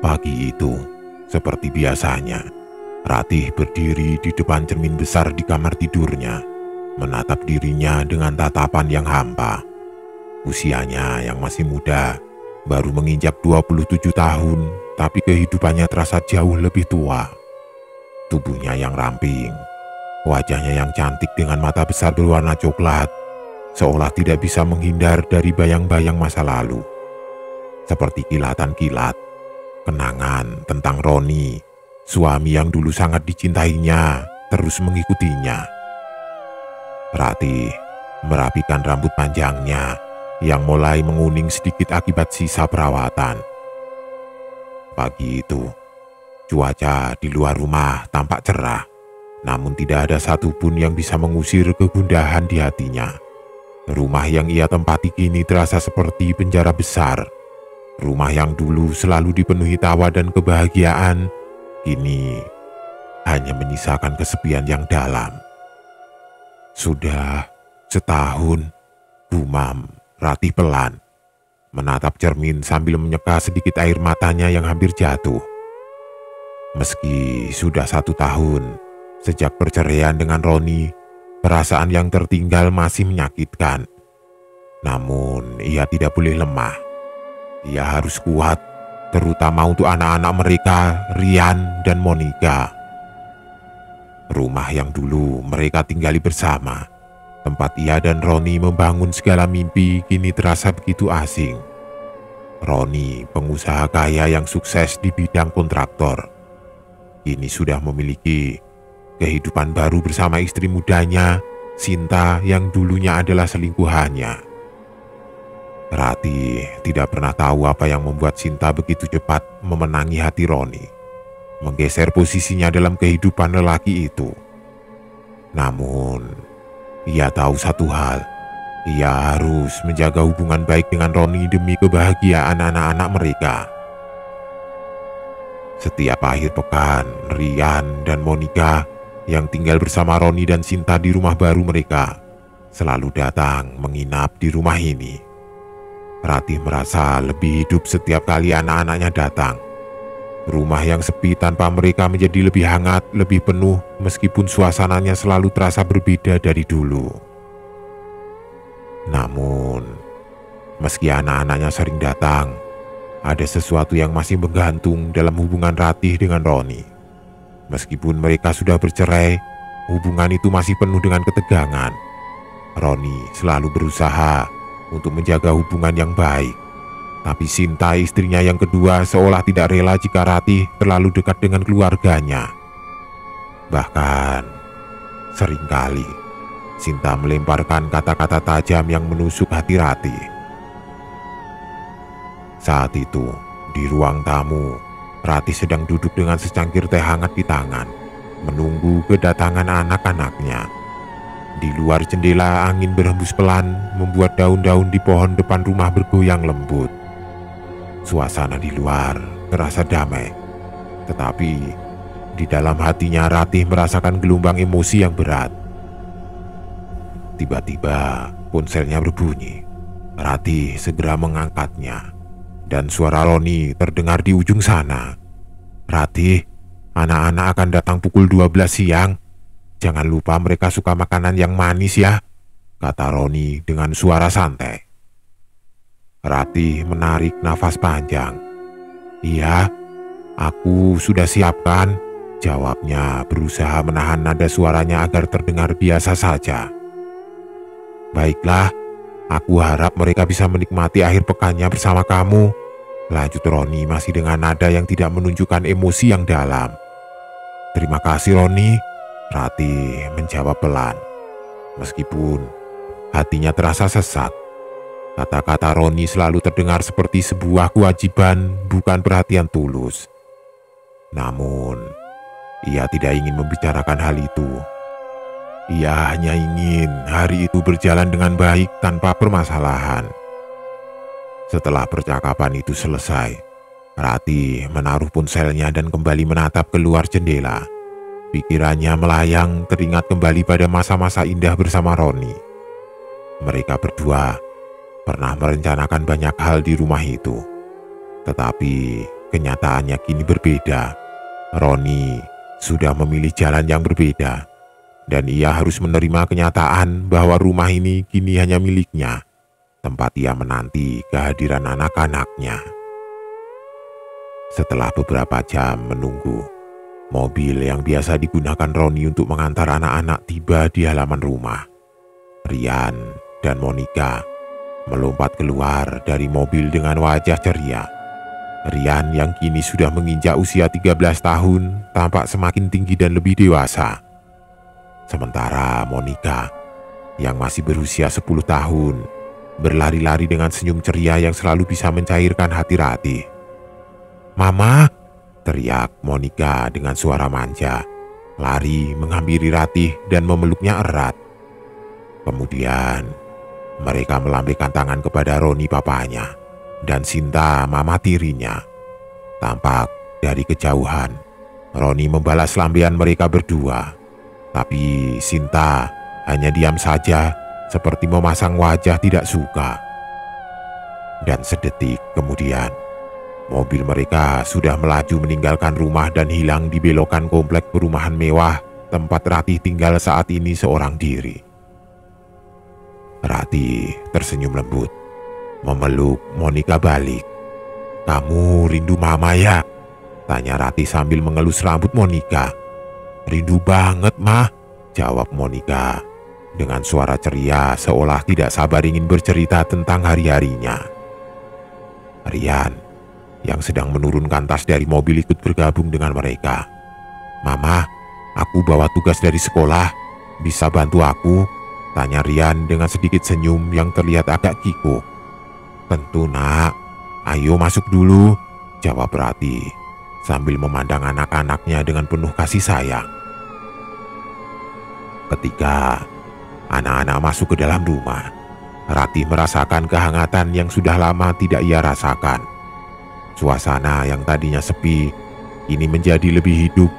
Pagi itu, seperti biasanya, Ratih berdiri di depan cermin besar di kamar tidurnya, menatap dirinya dengan tatapan yang hampa. Usianya yang masih muda, baru menginjak 27 tahun, tapi kehidupannya terasa jauh lebih tua. Tubuhnya yang ramping, wajahnya yang cantik dengan mata besar berwarna coklat, seolah tidak bisa menghindar dari bayang-bayang masa lalu. Seperti kilatan kilat, kenangan tentang Roni, suami yang dulu sangat dicintainya, terus mengikutinya. Ratih merapikan rambut panjangnya yang mulai menguning sedikit akibat sisa perawatan. Pagi itu, cuaca di luar rumah tampak cerah, namun tidak ada satupun yang bisa mengusir kegundahan di hatinya. Rumah yang ia tempati kini terasa seperti penjara besar. Rumah yang dulu selalu dipenuhi tawa dan kebahagiaan, kini hanya menyisakan kesepian yang dalam. Sudah setahun, gumam Ratih pelan, menatap cermin sambil menyeka sedikit air matanya yang hampir jatuh. Meski sudah 1 tahun sejak perceraian dengan Roni, perasaan yang tertinggal masih menyakitkan. Namun ia tidak boleh lemah. Ia harus kuat, terutama untuk anak-anak mereka, Rian dan Monica. Rumah yang dulu mereka tinggali bersama, tempat ia dan Roni membangun segala mimpi, kini terasa begitu asing. Roni, pengusaha kaya yang sukses di bidang kontraktor, kini sudah memiliki kehidupan baru bersama istri mudanya, Sinta, yang dulunya adalah selingkuhannya. Ratih tidak pernah tahu apa yang membuat Sinta begitu cepat memenangi hati Roni, menggeser posisinya dalam kehidupan lelaki itu. Namun, ia tahu satu hal, ia harus menjaga hubungan baik dengan Roni demi kebahagiaan anak-anak mereka. Setiap akhir pekan, Rian dan Monica yang tinggal bersama Roni dan Sinta di rumah baru mereka selalu datang menginap di rumah ini. Ratih merasa lebih hidup setiap kali anak-anaknya datang. Rumah yang sepi tanpa mereka menjadi lebih hangat, lebih penuh, meskipun suasananya selalu terasa berbeda dari dulu. Namun, meski anak-anaknya sering datang, ada sesuatu yang masih menggantung dalam hubungan Ratih dengan Roni. Meskipun mereka sudah bercerai, hubungan itu masih penuh dengan ketegangan. Roni selalu berusaha untuk menjaga hubungan yang baik, tapi Sinta, istrinya yang kedua, seolah tidak rela jika Ratih terlalu dekat dengan keluarganya. Bahkan, seringkali Sinta melemparkan kata-kata tajam yang menusuk hati Ratih. Saat itu, di ruang tamu, Ratih sedang duduk dengan secangkir teh hangat di tangan, menunggu kedatangan anak-anaknya. Di luar jendela, angin berhembus pelan, membuat daun-daun di pohon depan rumah bergoyang lembut. Suasana di luar terasa damai, tetapi di dalam hatinya Ratih merasakan gelombang emosi yang berat. Tiba-tiba ponselnya berbunyi. Ratih segera mengangkatnya, dan suara Roni terdengar di ujung sana. "Ratih, anak-anak akan datang pukul 12 siang. Jangan lupa mereka suka makanan yang manis ya," kata Roni dengan suara santai. Ratih menarik nafas panjang. "Iya, aku sudah siapkan," jawabnya, berusaha menahan nada suaranya agar terdengar biasa saja. "Baiklah, aku harap mereka bisa menikmati akhir pekannya bersama kamu," lanjut Roni masih dengan nada yang tidak menunjukkan emosi yang dalam. "Terima kasih Roni," Ratih menjawab pelan. Meskipun hatinya terasa sesak, kata-kata Roni selalu terdengar seperti sebuah kewajiban, bukan perhatian tulus. Namun, ia tidak ingin membicarakan hal itu. Ia hanya ingin hari itu berjalan dengan baik tanpa permasalahan. Setelah percakapan itu selesai, Ratih menaruh ponselnya dan kembali menatap keluar jendela. Pikirannya melayang, teringat kembali pada masa-masa indah bersama Roni. Mereka berdua pernah merencanakan banyak hal di rumah itu, tetapi kenyataannya kini berbeda. Roni sudah memilih jalan yang berbeda, dan ia harus menerima kenyataan bahwa rumah ini kini hanya miliknya, tempat ia menanti kehadiran anak-anaknya. Setelah beberapa jam menunggu, mobil yang biasa digunakan Roni untuk mengantar anak-anak tiba di halaman rumah. Rian dan Monica melompat keluar dari mobil dengan wajah ceria. Rian yang kini sudah menginjak usia 13 tahun tampak semakin tinggi dan lebih dewasa. Sementara Monica yang masih berusia 10 tahun berlari-lari dengan senyum ceria yang selalu bisa mencairkan hati Ratih. "Mama!" teriak Monica dengan suara manja, lari menghampiri Ratih dan memeluknya erat. Kemudian mereka melambaikan tangan kepada Roni papanya dan Sinta mama tirinya. Tampak dari kejauhan Roni membalas lambaian mereka berdua, tapi Sinta hanya diam saja seperti memasang wajah tidak suka. Dan sedetik kemudian mobil mereka sudah melaju meninggalkan rumah dan hilang di belokan komplek perumahan mewah tempat Ratih tinggal saat ini seorang diri. Ratih tersenyum lembut, memeluk Monica balik. "Kamu rindu mama ya?" tanya Ratih sambil mengelus rambut Monica. "Rindu banget, Mah," jawab Monica dengan suara ceria seolah tidak sabar ingin bercerita tentang hari-harinya. Rian yang sedang menurunkan tas dari mobil ikut bergabung dengan mereka. "Mama, aku bawa tugas dari sekolah. Bisa bantu aku?" tanya Rian dengan sedikit senyum yang terlihat agak kikuk. "Tentu, Nak. Ayo masuk dulu," jawab Ratih sambil memandang anak-anaknya dengan penuh kasih sayang. Ketika anak-anak masuk ke dalam rumah, Ratih merasakan kehangatan yang sudah lama tidak ia rasakan. Suasana yang tadinya sepi kini menjadi lebih hidup.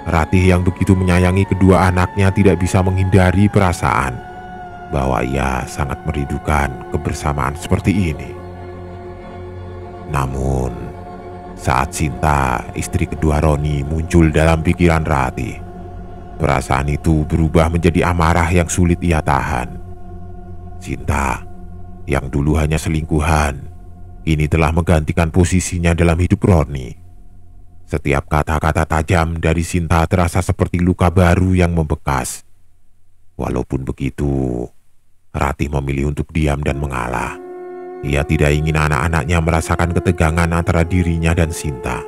Ratih yang begitu menyayangi kedua anaknya tidak bisa menghindari perasaan bahwa ia sangat merindukan kebersamaan seperti ini. Namun, saat Sinta, istri kedua Roni, muncul dalam pikiran Ratih, perasaan itu berubah menjadi amarah yang sulit ia tahan. Sinta, yang dulu hanya selingkuhan, kini telah menggantikan posisinya dalam hidup Roni. Setiap kata-kata tajam dari Sinta terasa seperti luka baru yang membekas. Walaupun begitu, Ratih memilih untuk diam dan mengalah. Ia tidak ingin anak-anaknya merasakan ketegangan antara dirinya dan Sinta.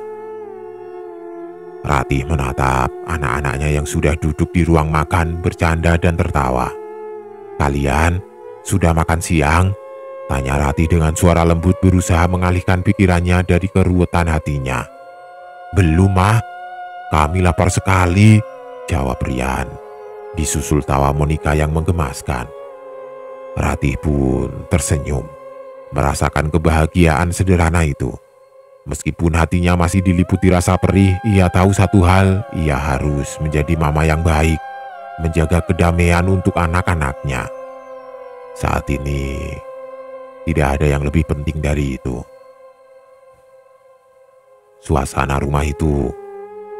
Ratih menatap anak-anaknya yang sudah duduk di ruang makan bercanda dan tertawa. "Kalian sudah makan siang?" tanya Ratih dengan suara lembut berusaha mengalihkan pikirannya dari keruwetan hatinya. "Belum, Mah. Kami lapar sekali," jawab Rian, disusul tawa Monica yang menggemaskan. Ratih pun tersenyum, merasakan kebahagiaan sederhana itu. Meskipun hatinya masih diliputi rasa perih, ia tahu satu hal, ia harus menjadi mama yang baik, menjaga kedamaian untuk anak-anaknya. Saat ini, tidak ada yang lebih penting dari itu. Suasana rumah itu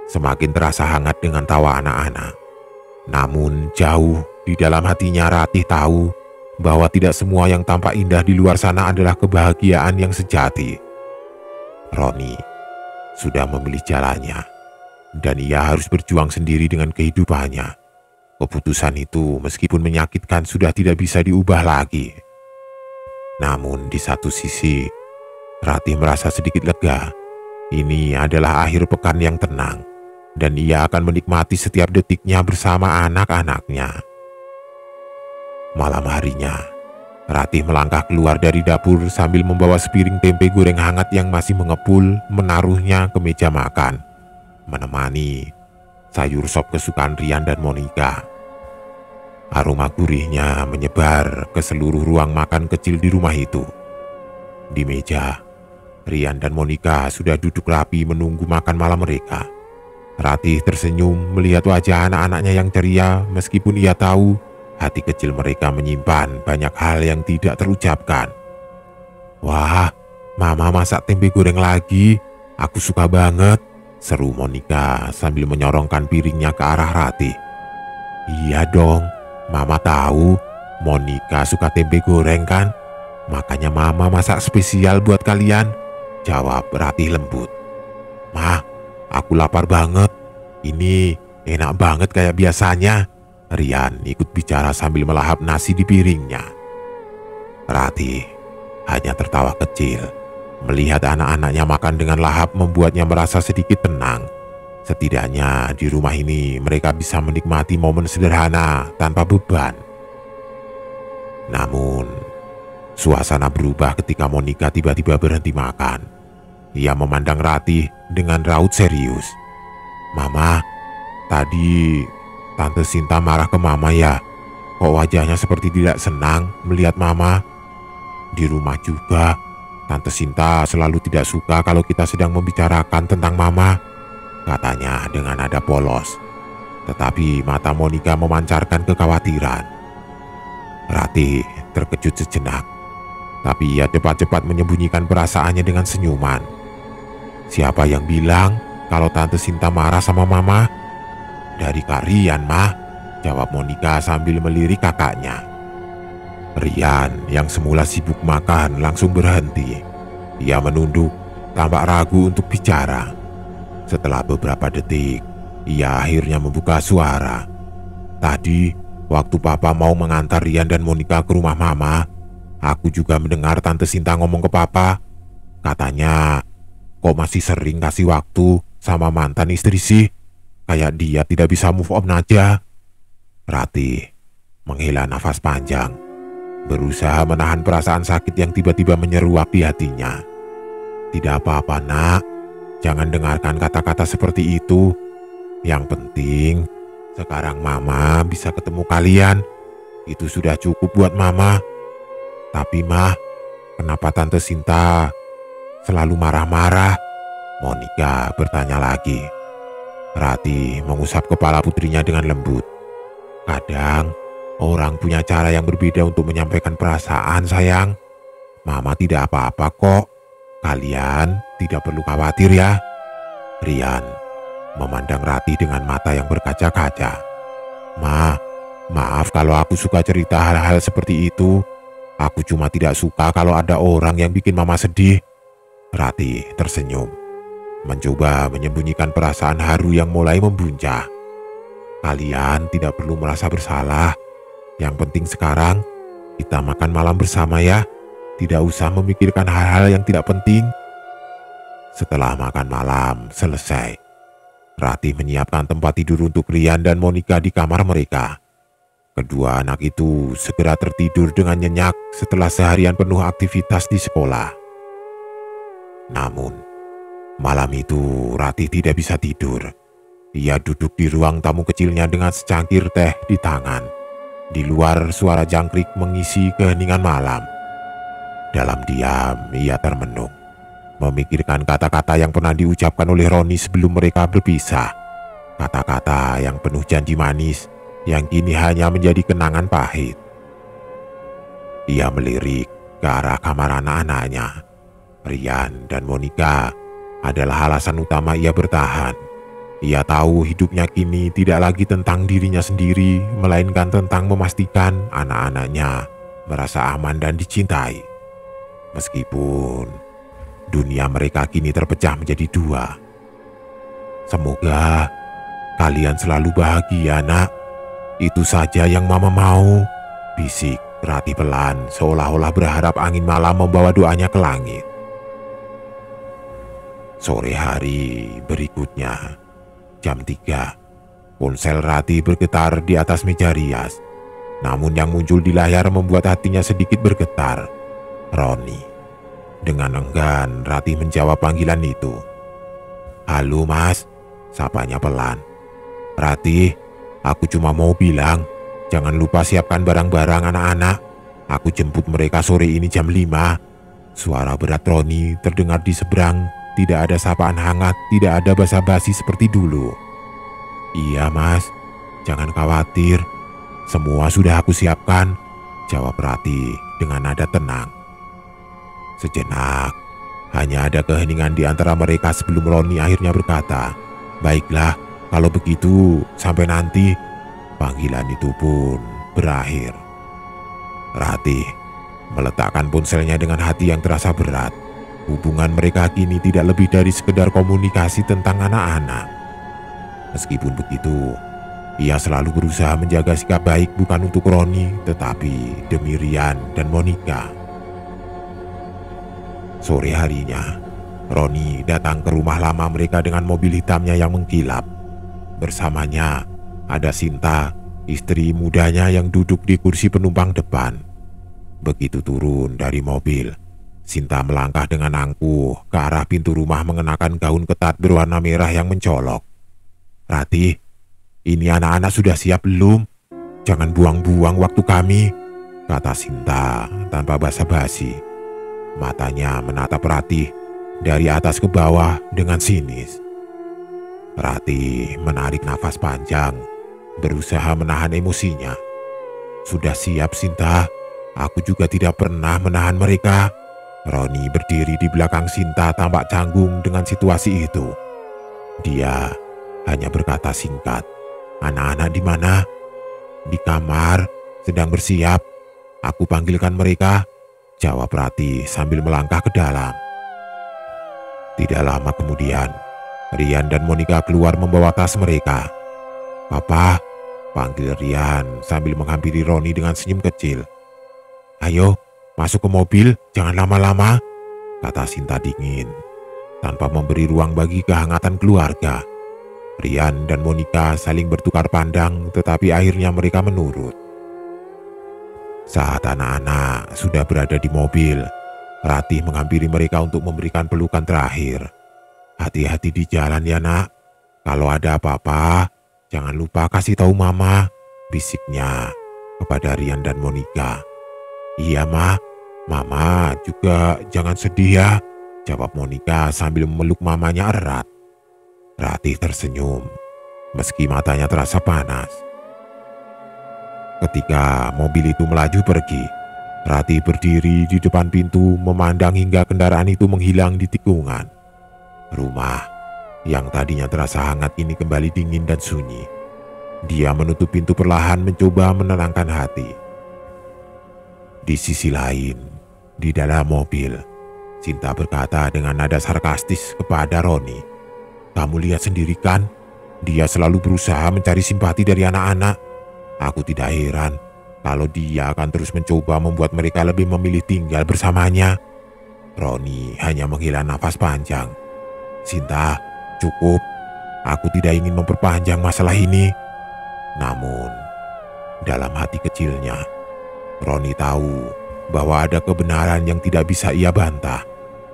semakin terasa hangat dengan tawa anak-anak. Namun jauh di dalam hatinya Ratih tahu bahwa tidak semua yang tampak indah di luar sana adalah kebahagiaan yang sejati. Roni sudah memilih jalannya, dan ia harus berjuang sendiri dengan kehidupannya. Keputusan itu meskipun menyakitkan sudah tidak bisa diubah lagi. Namun di satu sisi, Ratih merasa sedikit lega. Ini adalah akhir pekan yang tenang, dan ia akan menikmati setiap detiknya bersama anak-anaknya. Malam harinya, Ratih melangkah keluar dari dapur sambil membawa sepiring tempe goreng hangat yang masih mengepul, menaruhnya ke meja makan, menemani sayur sop kesukaan Rian dan Monica. Aroma gurihnya menyebar ke seluruh ruang makan kecil di rumah itu. Di meja, Rian dan Monica sudah duduk rapi menunggu makan malam mereka. Ratih tersenyum melihat wajah anak-anaknya yang ceria meskipun ia tahu hati kecil mereka menyimpan banyak hal yang tidak terucapkan. "Wah, Mama masak tempe goreng lagi," Aku suka banget, seru Monica sambil menyorongkan piringnya ke arah Ratih. Iya dong, Mama tahu Monica suka tempe goreng kan? Makanya Mama masak spesial buat kalian, jawab Ratih lembut. Mah, aku lapar banget. Ini enak banget kayak biasanya. Rian ikut bicara sambil melahap nasi di piringnya. Ratih hanya tertawa kecil. Melihat anak-anaknya makan dengan lahap membuatnya merasa sedikit tenang. Setidaknya di rumah ini mereka bisa menikmati momen sederhana tanpa beban. Namun, suasana berubah ketika Monica tiba-tiba berhenti makan. Ia memandang Ratih dengan raut serius. Mama, tadi Tante Sinta marah ke Mama ya? Kok wajahnya seperti tidak senang melihat Mama? Di rumah juga, Tante Sinta selalu tidak suka kalau kita sedang membicarakan tentang Mama, katanya dengan nada polos. Tetapi mata Monica memancarkan kekhawatiran. Ratih terkejut sejenak, tapi ia cepat-cepat menyembunyikan perasaannya dengan senyuman. Siapa yang bilang kalau Tante Sinta marah sama Mama? Dari Kak Rian, Mah, jawab Monica sambil melirik kakaknya. Rian yang semula sibuk makan langsung berhenti. Ia menunduk, tampak ragu untuk bicara. Setelah beberapa detik, ia akhirnya membuka suara. Tadi, waktu Papa mau mengantar Rian dan Monica ke rumah Mama, aku juga mendengar Tante Sinta ngomong ke Papa. Katanya, kok masih sering kasih waktu sama mantan istri sih? Kayak dia tidak bisa move on aja. Ratih menghela nafas panjang, berusaha menahan perasaan sakit yang tiba-tiba menyeruak di hatinya. Tidak apa-apa, Nak. Jangan dengarkan kata-kata seperti itu. Yang penting, sekarang Mama bisa ketemu kalian. Itu sudah cukup buat Mama. Tapi Mah, kenapa Tante Sinta selalu marah-marah? Monica bertanya lagi. Ratih mengusap kepala putrinya dengan lembut. Kadang, orang punya cara yang berbeda untuk menyampaikan perasaan, sayang. Mama tidak apa-apa kok. Kalian tidak perlu khawatir ya. Rian memandang Ratih dengan mata yang berkaca-kaca. Maaf kalau aku suka cerita hal-hal seperti itu. Aku cuma tidak suka kalau ada orang yang bikin Mama sedih. Ratih tersenyum, mencoba menyembunyikan perasaan haru yang mulai membuncah. Kalian tidak perlu merasa bersalah. Yang penting sekarang kita makan malam bersama ya. Tidak usah memikirkan hal-hal yang tidak penting. Setelah makan malam selesai, Ratih menyiapkan tempat tidur untuk Rian dan Monica di kamar mereka. Kedua anak itu segera tertidur dengan nyenyak setelah seharian penuh aktivitas di sekolah. Namun, malam itu Ratih tidak bisa tidur. Ia duduk di ruang tamu kecilnya dengan secangkir teh di tangan. Di luar suara jangkrik mengisi keheningan malam. Dalam diam ia termenung, memikirkan kata-kata yang pernah diucapkan oleh Roni sebelum mereka berpisah. Kata-kata yang penuh janji manis yang kini hanya menjadi kenangan pahit. Ia melirik ke arah kamar anak-anaknya. Rian dan Monica adalah alasan utama ia bertahan. Ia tahu hidupnya kini tidak lagi tentang dirinya sendiri, melainkan tentang memastikan anak-anaknya merasa aman dan dicintai. Meskipun dunia mereka kini terpecah menjadi dua. Semoga kalian selalu bahagia, Nak. Itu saja yang Mama mau, bisik Ratih pelan seolah-olah berharap angin malam membawa doanya ke langit. Sore hari berikutnya, jam 3, ponsel Ratih bergetar di atas meja rias. Namun yang muncul di layar membuat hatinya sedikit bergetar. Roni. Dengan enggan Ratih menjawab panggilan itu. Halo Mas, sapanya pelan. Ratih, aku cuma mau bilang, jangan lupa siapkan barang-barang anak-anak. Aku jemput mereka sore ini jam 5. Suara berat Roni terdengar di seberang. Tidak ada sapaan hangat, tidak ada basa-basi seperti dulu. Iya Mas, jangan khawatir. Semua sudah aku siapkan, jawab Ratih dengan nada tenang. Sejenak, Hanya ada keheningan di antara mereka sebelum Roni akhirnya berkata, "Baiklah, kalau begitu sampai nanti." Panggilan itu pun berakhir. Ratih meletakkan ponselnya dengan hati yang terasa berat. Hubungan mereka kini tidak lebih dari sekedar komunikasi tentang anak-anak. Meskipun begitu, ia selalu berusaha menjaga sikap baik bukan untuk Roni, tetapi demi Rian dan Monica. Sore harinya, Roni datang ke rumah lama mereka dengan mobil hitamnya yang mengkilap. Bersamanya ada Sinta, istri mudanya yang duduk di kursi penumpang depan. Begitu turun dari mobil, Sinta melangkah dengan angkuh ke arah pintu rumah mengenakan gaun ketat berwarna merah yang mencolok. "Ratih, ini anak-anak sudah siap belum? Jangan buang-buang waktu kami," kata Sinta tanpa basa-basi. Matanya menatap Ratih dari atas ke bawah dengan sinis. Ratih menarik nafas panjang, berusaha menahan emosinya. "Sudah siap, Sinta. Aku juga tidak pernah menahan mereka." Roni berdiri di belakang Sinta tampak canggung dengan situasi itu. Dia hanya berkata singkat, "Anak-anak di mana?" "Di kamar, sedang bersiap. Aku panggilkan mereka," jawab Ratih sambil melangkah ke dalam. Tidak lama kemudian, Rian dan Monica keluar membawa tas mereka. "Papa," panggil Rian sambil menghampiri Roni dengan senyum kecil. "Ayo, masuk ke mobil, jangan lama-lama," kata Sinta dingin, tanpa memberi ruang bagi kehangatan keluarga. Rian dan Monica saling bertukar pandang, tetapi akhirnya mereka menurut. Saat anak-anak sudah berada di mobil, Ratih menghampiri mereka untuk memberikan pelukan terakhir. "Hati-hati di jalan ya, Nak. Kalau ada apa-apa, jangan lupa kasih tahu Mama," bisiknya kepada Rian dan Monica. "Iya, Ma. Mama juga jangan sedih ya," jawab Monica sambil memeluk mamanya erat. Ratih tersenyum, meski matanya terasa panas. Ketika mobil itu melaju pergi, Ratih berdiri di depan pintu memandang hingga kendaraan itu menghilang di tikungan. Rumah yang tadinya terasa hangat ini kembali dingin dan sunyi. Dia menutup pintu perlahan mencoba menenangkan hati. Di sisi lain, di dalam mobil, Sinta berkata dengan nada sarkastis kepada Roni, "Kamu lihat sendiri kan, dia selalu berusaha mencari simpati dari anak-anak. Aku tidak heran kalau dia akan terus mencoba membuat mereka lebih memilih tinggal bersamanya." Roni hanya menghela nafas panjang. "Sinta, cukup. Aku tidak ingin memperpanjang masalah ini." Namun, dalam hati kecilnya, Roni tahu bahwa ada kebenaran yang tidak bisa ia bantah.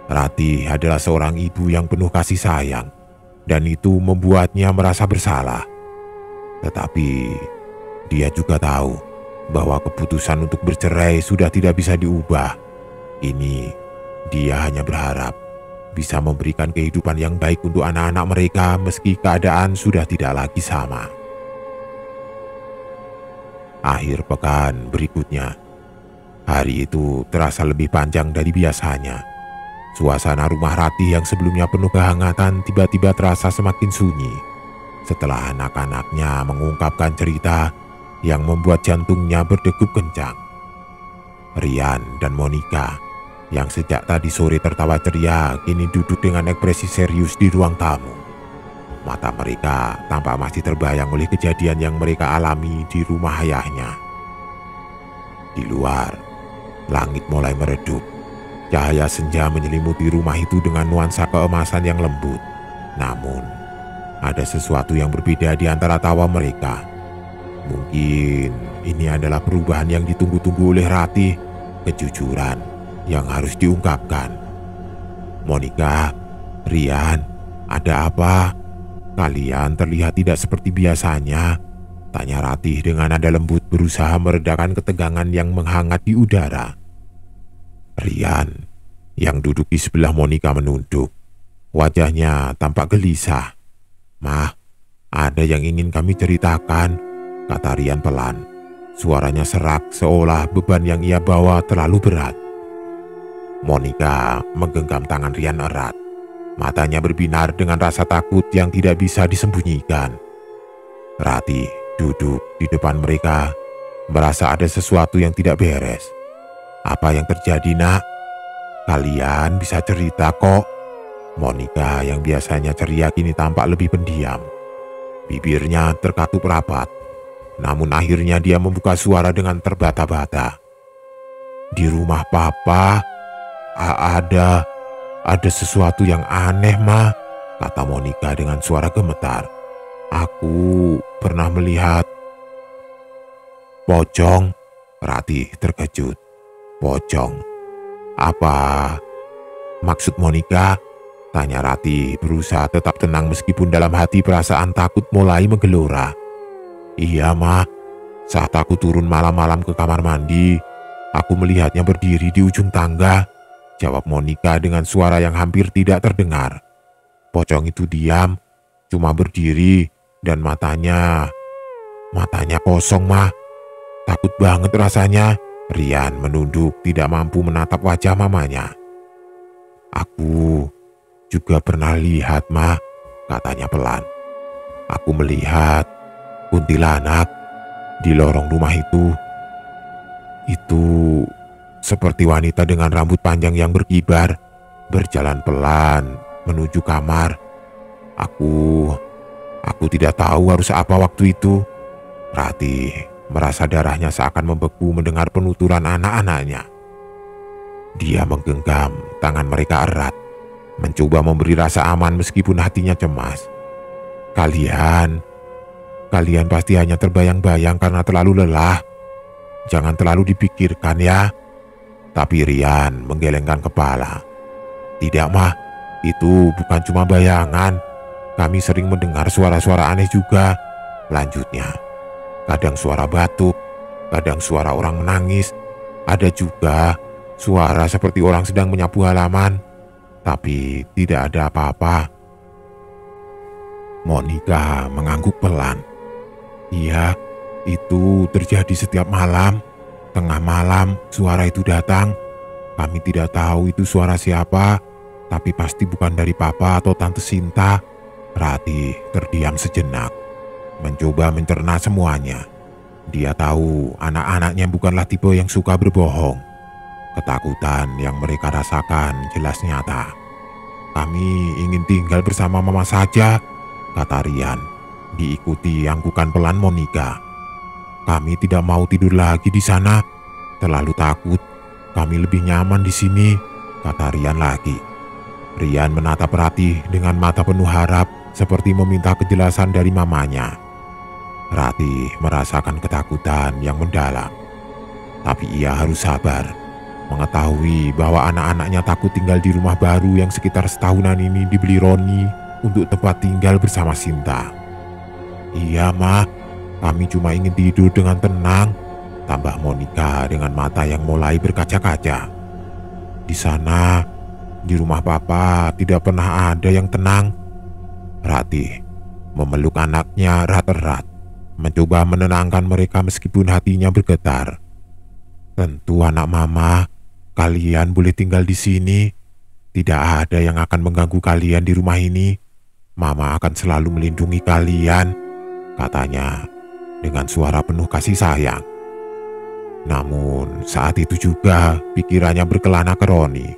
Ratih adalah seorang ibu yang penuh kasih sayang, dan itu membuatnya merasa bersalah. Tetapi dia juga tahu bahwa keputusan untuk bercerai sudah tidak bisa diubah. Ini dia hanya berharap bisa memberikan kehidupan yang baik untuk anak-anak mereka meski keadaan sudah tidak lagi sama. Akhir pekan berikutnya, hari itu terasa lebih panjang dari biasanya. Suasana rumah Ratih yang sebelumnya penuh kehangatan tiba-tiba terasa semakin sunyi setelah anak-anaknya mengungkapkan cerita yang membuat jantungnya berdegup kencang. Rian dan Monica yang sejak tadi sore tertawa ceria kini duduk dengan ekspresi serius di ruang tamu. Mata mereka tampak masih terbayang oleh kejadian yang mereka alami di rumah ayahnya. Di luar, langit mulai meredup. Cahaya senja menyelimuti rumah itu dengan nuansa keemasan yang lembut. Namun, ada sesuatu yang berbeda di antara tawa mereka. Mungkin ini adalah perubahan yang ditunggu-tunggu oleh Ratih, kejujuran yang harus diungkapkan. "Monica, Rian, ada apa? Kalian terlihat tidak seperti biasanya," tanya Ratih dengan nada lembut berusaha meredakan ketegangan yang menghangat di udara. Rian yang duduk di sebelah Monica menunduk. Wajahnya tampak gelisah. "Mah, ada yang ingin kami ceritakan," kata Rian pelan. Suaranya serak seolah beban yang ia bawa terlalu berat. Monica menggenggam tangan Rian erat. Matanya berbinar dengan rasa takut yang tidak bisa disembunyikan. Ratih duduk di depan mereka, merasa ada sesuatu yang tidak beres. Apa yang terjadi, nak? Kalian bisa cerita kok. Monica yang biasanya ceria kini tampak lebih pendiam. Bibirnya terkatup rapat. Namun akhirnya dia membuka suara dengan terbata-bata. Di rumah papa ada sesuatu yang aneh, Ma, kata Monica dengan suara gemetar. Aku pernah melihat pocong. Ratih terkejut. Pocong? Apa maksud Monica? Tanya Ratih berusaha tetap tenang meskipun dalam hati perasaan takut mulai menggelora. Iya, Ma. Saat aku turun malam-malam ke kamar mandi, aku melihatnya berdiri di ujung tangga, jawab Monica dengan suara yang hampir tidak terdengar. Pocong itu diam, cuma berdiri dan matanya kosong, Ma. Takut banget rasanya. Rian menunduk tidak mampu menatap wajah mamanya. Aku juga pernah lihat, Ma, katanya pelan. Aku melihat kuntilanak di lorong rumah itu. Itu seperti wanita dengan rambut panjang yang berkibar, berjalan pelan menuju kamar. Aku tidak tahu harus apa waktu itu. Ratih merasa darahnya seakan membeku mendengar penuturan anak-anaknya. Dia menggenggam tangan mereka erat, mencoba memberi rasa aman meskipun hatinya cemas. Kalian pasti hanya terbayang-bayang karena terlalu lelah. Jangan terlalu dipikirkan ya. Tapi Rian menggelengkan kepala. Tidak, Ma, itu bukan cuma bayangan. Kami sering mendengar suara-suara aneh juga, lanjutnya. Kadang suara batuk, kadang suara orang menangis. Ada juga suara seperti orang sedang menyapu halaman. Tapi tidak ada apa-apa. Monica mengangguk pelan. Iya, itu terjadi setiap malam. Tengah malam suara itu datang. Kami tidak tahu itu suara siapa, tapi pasti bukan dari papa atau tante Sinta. Ratih terdiam sejenak, mencoba mencerna semuanya. Dia tahu anak-anaknya bukanlah tipe yang suka berbohong. Ketakutan yang mereka rasakan jelas nyata. Kami ingin tinggal bersama mama saja, kata Rian, diikuti anggukan pelan Monica. Kami tidak mau tidur lagi di sana. Terlalu takut. Kami lebih nyaman di sini, kata Rian lagi. Rian menatap Ratih dengan mata penuh harap, seperti meminta kejelasan dari mamanya. Ratih merasakan ketakutan yang mendalam. Tapi ia harus sabar, mengetahui bahwa anak-anaknya takut tinggal di rumah baru yang sekitar setahunan ini dibeli Roni untuk tempat tinggal bersama Sinta. Iya, Ma, kami cuma ingin tidur dengan tenang, tambah Monica dengan mata yang mulai berkaca-kaca. Di sana, di rumah papa tidak pernah ada yang tenang. Ratih memeluk anaknya erat-erat, mencoba menenangkan mereka meskipun hatinya bergetar. Tentu anak mama, kalian boleh tinggal di sini. Tidak ada yang akan mengganggu kalian di rumah ini. Mama akan selalu melindungi kalian, katanya dengan suara penuh kasih sayang. Namun saat itu juga pikirannya berkelana ke Roni.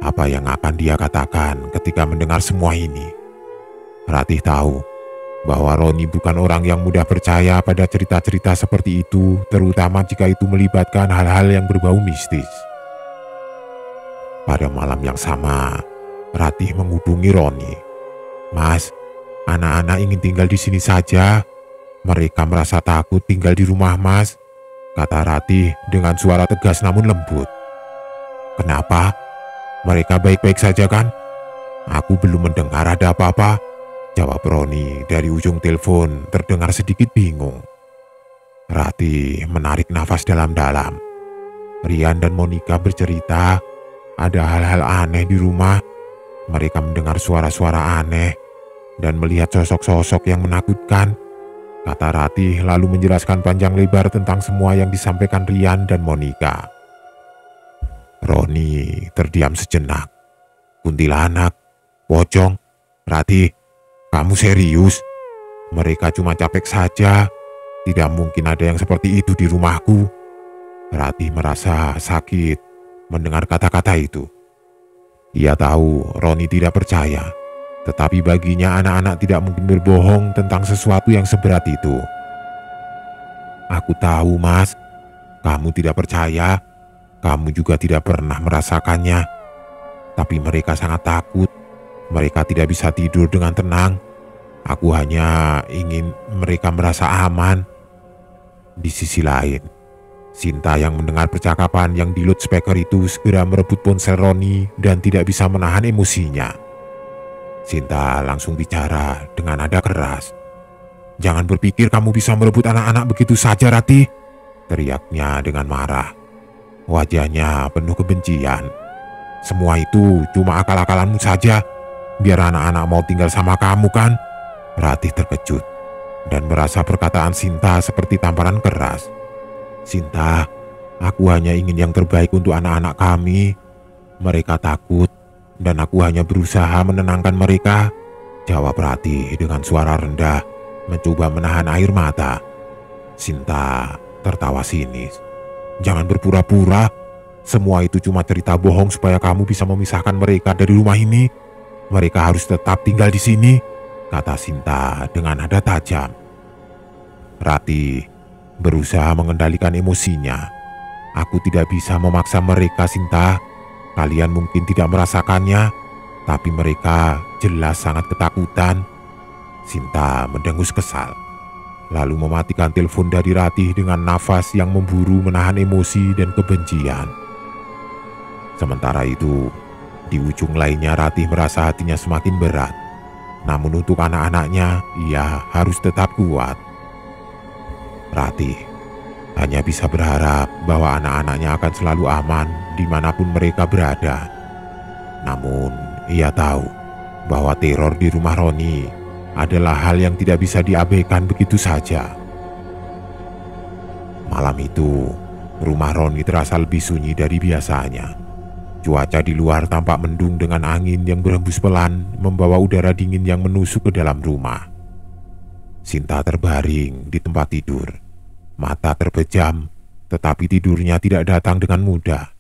Apa yang akan dia katakan ketika mendengar semua ini? Ratih tahu bahwa Roni bukan orang yang mudah percaya pada cerita-cerita seperti itu, terutama jika itu melibatkan hal-hal yang berbau mistis. Pada malam yang sama, Ratih menghubungi Roni. Mas, anak-anak ingin tinggal di sini saja. Mereka merasa takut tinggal di rumah Mas, kata Ratih dengan suara tegas namun lembut. Kenapa? Mereka baik-baik saja kan? Aku belum mendengar ada apa-apa, jawab Roni dari ujung telepon terdengar sedikit bingung. Ratih menarik nafas dalam-dalam. Rian dan Monica bercerita ada hal-hal aneh di rumah. Mereka mendengar suara-suara aneh dan melihat sosok-sosok yang menakutkan, kata Ratih lalu menjelaskan panjang lebar tentang semua yang disampaikan Rian dan Monica. Roni terdiam sejenak. Kuntilanak, pocong, Ratih, kamu serius? Mereka cuma capek saja. Tidak mungkin ada yang seperti itu di rumahku. Ratih merasa sakit mendengar kata-kata itu. Ia tahu Roni tidak percaya, tetapi baginya anak-anak tidak mungkin berbohong tentang sesuatu yang seberat itu. Aku tahu, Mas, kamu tidak percaya. Kamu juga tidak pernah merasakannya. Tapi mereka sangat takut. Mereka tidak bisa tidur dengan tenang. Aku hanya ingin mereka merasa aman. Di sisi lain, Sinta yang mendengar percakapan yang di loudspeaker itu segera merebut ponsel Roni dan tidak bisa menahan emosinya. Sinta langsung bicara dengan nada keras. "Jangan berpikir kamu bisa merebut anak-anak begitu saja, Ratih," teriaknya dengan marah. Wajahnya penuh kebencian. "Semua itu cuma akal-akalanmu saja. Biar anak-anak mau tinggal sama kamu kan?" Ratih terkejut dan merasa perkataan Sinta seperti tamparan keras. "Sinta, aku hanya ingin yang terbaik untuk anak-anak kami. Mereka takut dan aku hanya berusaha menenangkan mereka," jawab Ratih dengan suara rendah, mencoba menahan air mata. Sinta tertawa sinis. "Jangan berpura-pura. Semua itu cuma cerita bohong supaya kamu bisa memisahkan mereka dari rumah ini. Mereka harus tetap tinggal di sini," kata Sinta dengan nada tajam. Ratih berusaha mengendalikan emosinya. "Aku tidak bisa memaksa mereka, Sinta. Kalian mungkin tidak merasakannya, tapi mereka jelas sangat ketakutan." Sinta mendengus kesal, lalu mematikan telepon dari Ratih dengan nafas yang memburu menahan emosi dan kebencian. Sementara itu, di ujung lainnya Ratih merasa hatinya semakin berat. Namun untuk anak-anaknya, ia harus tetap kuat. Ratih hanya bisa berharap bahwa anak-anaknya akan selalu aman dimanapun mereka berada. Namun, ia tahu bahwa teror di rumah Roni adalah hal yang tidak bisa diabaikan begitu saja. Malam itu, rumah Roni terasa lebih sunyi dari biasanya. Cuaca di luar tampak mendung dengan angin yang berhembus pelan membawa udara dingin yang menusuk ke dalam rumah. Sinta terbaring di tempat tidur. Mata terpejam, tetapi tidurnya tidak datang dengan mudah.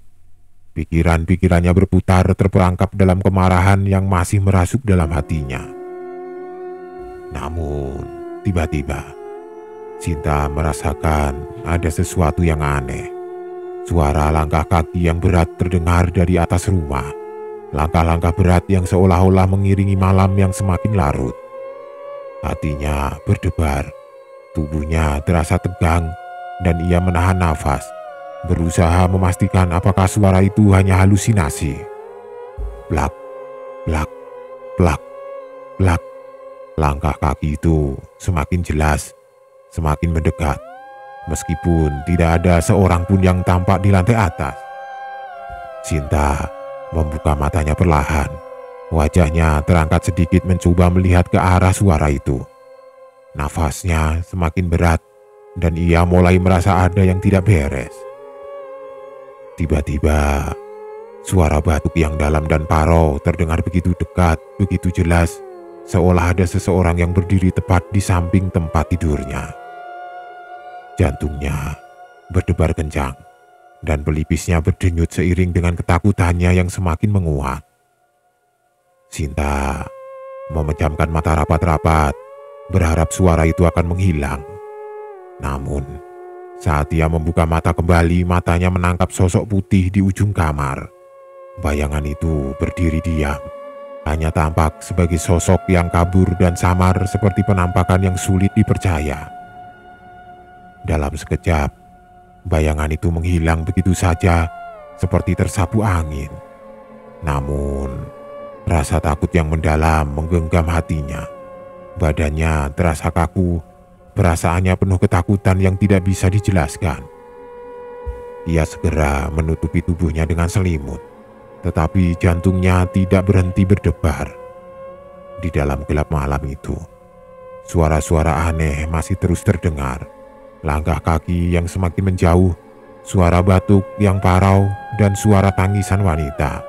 Pikiran-pikirannya berputar terperangkap dalam kemarahan yang masih merasuk dalam hatinya. Namun, tiba-tiba, Sinta merasakan ada sesuatu yang aneh. Suara langkah kaki yang berat terdengar dari atas rumah. Langkah-langkah berat yang seolah-olah mengiringi malam yang semakin larut. Hatinya berdebar, tubuhnya terasa tegang, dan ia menahan nafas, berusaha memastikan apakah suara itu hanya halusinasi. Plak, plak, plak, plak. Langkah kaki itu semakin jelas, semakin mendekat. Meskipun tidak ada seorang pun yang tampak di lantai atas. Sinta membuka matanya perlahan. Wajahnya terangkat sedikit mencoba melihat ke arah suara itu. Nafasnya semakin berat dan ia mulai merasa ada yang tidak beres. Tiba-tiba, suara batuk yang dalam dan parau terdengar begitu dekat, begitu jelas, seolah ada seseorang yang berdiri tepat di samping tempat tidurnya. Jantungnya berdebar kencang dan pelipisnya berdenyut seiring dengan ketakutannya yang semakin menguat. Sinta memejamkan mata rapat-rapat, berharap suara itu akan menghilang. Namun, saat ia membuka mata kembali, matanya menangkap sosok putih di ujung kamar. Bayangan itu berdiri diam, hanya tampak sebagai sosok yang kabur dan samar seperti penampakan yang sulit dipercaya. Dalam sekejap, bayangan itu menghilang begitu saja, seperti tersapu angin. Namun, rasa takut yang mendalam menggenggam hatinya. Badannya terasa kaku, perasaannya penuh ketakutan yang tidak bisa dijelaskan. Ia segera menutupi tubuhnya dengan selimut, tetapi jantungnya tidak berhenti berdebar. Di dalam gelap malam itu, suara-suara aneh masih terus terdengar. Langkah kaki yang semakin menjauh, suara batuk yang parau, dan suara tangisan wanita.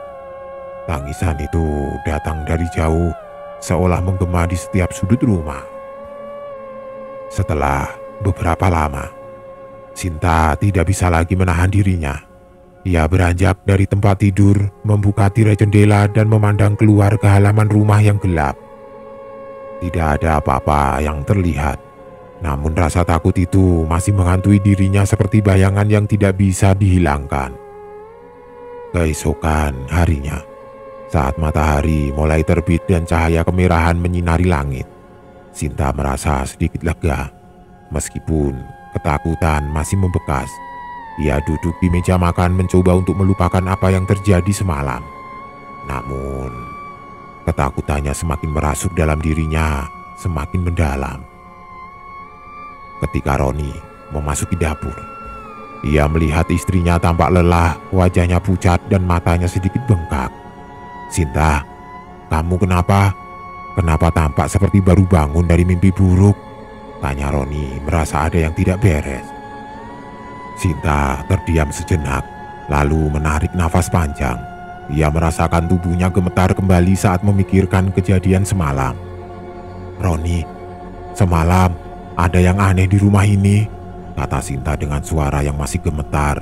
Tangisan itu datang dari jauh, seolah menggema di setiap sudut rumah. Setelah beberapa lama, Sinta tidak bisa lagi menahan dirinya. Ia beranjak dari tempat tidur, membuka tirai jendela dan memandang keluar ke halaman rumah yang gelap. Tidak ada apa-apa yang terlihat, namun rasa takut itu masih menghantui dirinya seperti bayangan yang tidak bisa dihilangkan. Keesokan harinya, saat matahari mulai terbit dan cahaya kemerahan menyinari langit, Sinta merasa sedikit lega. Meskipun ketakutan masih membekas, ia duduk di meja makan mencoba untuk melupakan apa yang terjadi semalam. Namun, ketakutannya semakin merasuk dalam dirinya, semakin mendalam. Ketika Roni memasuki dapur, ia melihat istrinya tampak lelah, wajahnya pucat dan matanya sedikit bengkak. "Sinta, kamu kenapa? Kenapa tampak seperti baru bangun dari mimpi buruk?" tanya Roni, merasa ada yang tidak beres. Sinta terdiam sejenak, lalu menarik nafas panjang. Ia merasakan tubuhnya gemetar kembali saat memikirkan kejadian semalam. "Roni, semalam ada yang aneh di rumah ini," kata Sinta dengan suara yang masih gemetar,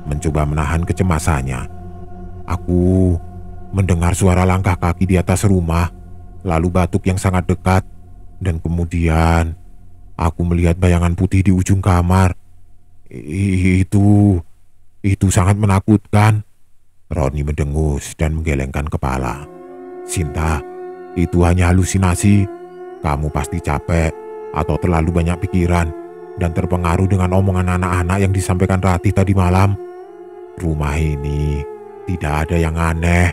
mencoba menahan kecemasannya. "Aku mendengar suara langkah kaki di atas rumah, lalu batuk yang sangat dekat, dan kemudian aku melihat bayangan putih di ujung kamar. Itu sangat menakutkan." Roni mendengus dan menggelengkan kepala. "Sinta, itu hanya halusinasi. Kamu pasti capek atau terlalu banyak pikiran dan terpengaruh dengan omongan anak-anak yang disampaikan Ratih tadi malam. Rumah ini tidak ada yang aneh."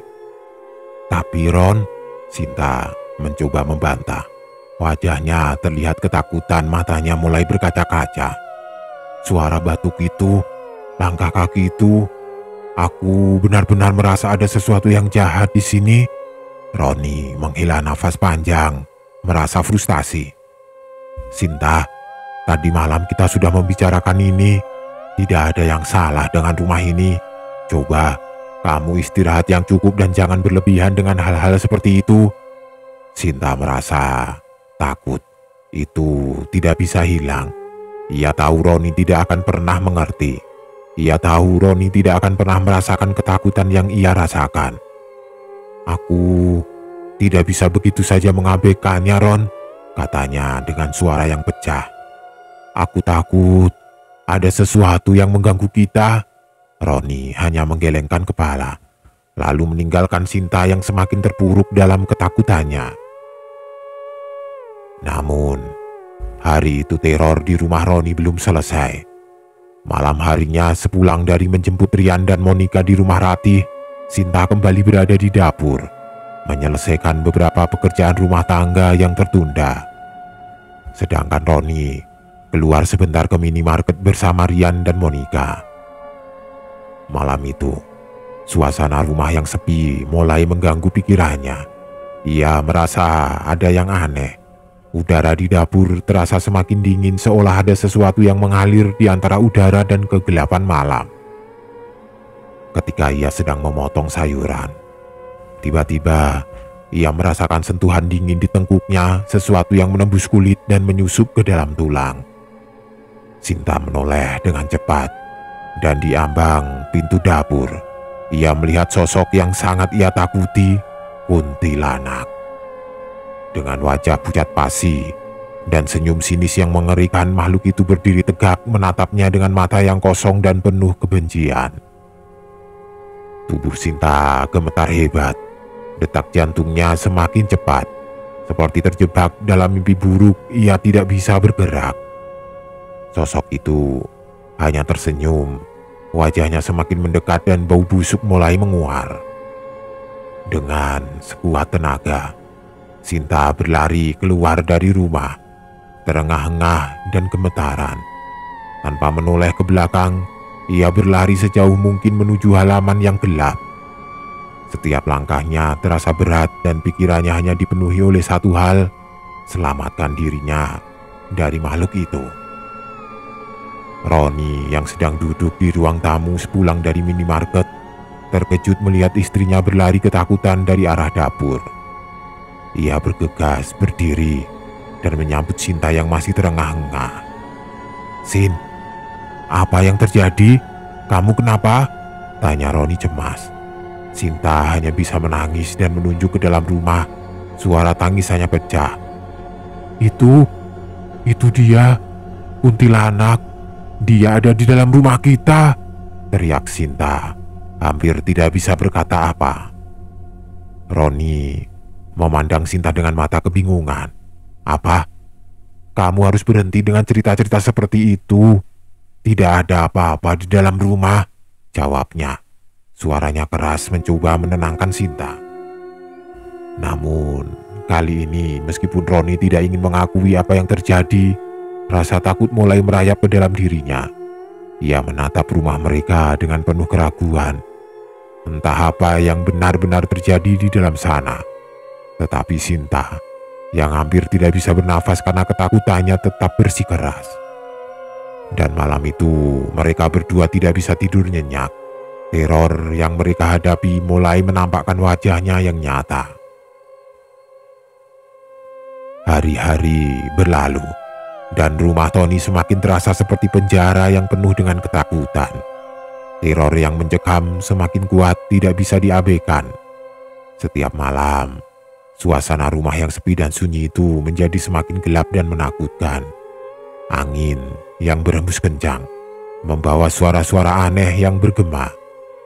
"Tapi Ron," Sinta mencoba membantah. Wajahnya terlihat ketakutan, matanya mulai berkaca-kaca. "Suara batuk itu, langkah kaki itu, aku benar-benar merasa ada sesuatu yang jahat di sini." Roni menghela nafas panjang, merasa frustasi. "Sinta, tadi malam kita sudah membicarakan ini. Tidak ada yang salah dengan rumah ini. Coba kamu istirahat yang cukup dan jangan berlebihan dengan hal-hal seperti itu." Sinta merasa takut itu tidak bisa hilang. Ia tahu Roni tidak akan pernah mengerti. Ia tahu Roni tidak akan pernah merasakan ketakutan yang ia rasakan. "Aku tidak bisa begitu saja mengabaikannya, Ron," katanya dengan suara yang pecah. "Aku takut ada sesuatu yang mengganggu kita." Roni hanya menggelengkan kepala, lalu meninggalkan Sinta yang semakin terpuruk dalam ketakutannya. Namun, hari itu teror di rumah Roni belum selesai. Malam harinya sepulang dari menjemput Rian dan Monica di rumah Ratih, Sinta kembali berada di dapur, menyelesaikan beberapa pekerjaan rumah tangga yang tertunda. Sedangkan Roni keluar sebentar ke minimarket bersama Rian dan Monica. Malam itu, suasana rumah yang sepi mulai mengganggu pikirannya. Ia merasa ada yang aneh. Udara di dapur terasa semakin dingin, seolah ada sesuatu yang mengalir di antara udara dan kegelapan malam. Ketika ia sedang memotong sayuran, tiba-tiba ia merasakan sentuhan dingin di tengkuknya, sesuatu yang menembus kulit dan menyusup ke dalam tulang. Sinta menoleh dengan cepat, dan di ambang pintu dapur, ia melihat sosok yang sangat ia takuti, kuntilanak. Dengan wajah pucat pasi dan senyum sinis yang mengerikan, makhluk itu berdiri tegak menatapnya dengan mata yang kosong dan penuh kebencian. Tubuh Sinta gemetar hebat, detak jantungnya semakin cepat. Seperti terjebak dalam mimpi buruk, ia tidak bisa bergerak. Sosok itu hanya tersenyum, wajahnya semakin mendekat dan bau busuk mulai menguar. Dengan sekuat tenaga, Sinta berlari keluar dari rumah, terengah-engah dan gemetaran. Tanpa menoleh ke belakang, ia berlari sejauh mungkin menuju halaman yang gelap. Setiap langkahnya terasa berat dan pikirannya hanya dipenuhi oleh satu hal: selamatkan dirinya dari makhluk itu. Roni yang sedang duduk di ruang tamu sepulang dari minimarket terkejut melihat istrinya berlari ketakutan dari arah dapur. Ia bergegas berdiri dan menyambut Sinta yang masih terengah-engah. "Sin, apa yang terjadi? Kamu kenapa?" tanya Roni cemas. Sinta hanya bisa menangis dan menunjuk ke dalam rumah. Suara tangisannya pecah. Itu dia, kuntilanak. Dia ada di dalam rumah kita," teriak Sinta, hampir tidak bisa berkata apa. Roni memandang Sinta dengan mata kebingungan. "Apa? Kamu harus berhenti dengan cerita-cerita seperti itu. Tidak ada apa-apa di dalam rumah," jawabnya. Suaranya keras mencoba menenangkan Sinta. Namun kali ini meskipun Roni tidak ingin mengakui apa yang terjadi, rasa takut mulai merayap ke dalam dirinya. Ia menatap rumah mereka dengan penuh keraguan. Entah apa yang benar-benar terjadi di dalam sana. Tetapi Sinta, yang hampir tidak bisa bernafas karena ketakutannya, tetap bersikeras. Dan malam itu mereka berdua tidak bisa tidur nyenyak. Teror yang mereka hadapi mulai menampakkan wajahnya yang nyata. Hari-hari berlalu, dan rumah Tony semakin terasa seperti penjara yang penuh dengan ketakutan. Teror yang mencekam semakin kuat, tidak bisa diabaikan. Setiap malam, suasana rumah yang sepi dan sunyi itu menjadi semakin gelap dan menakutkan. Angin yang berhembus kencang membawa suara-suara aneh yang bergema,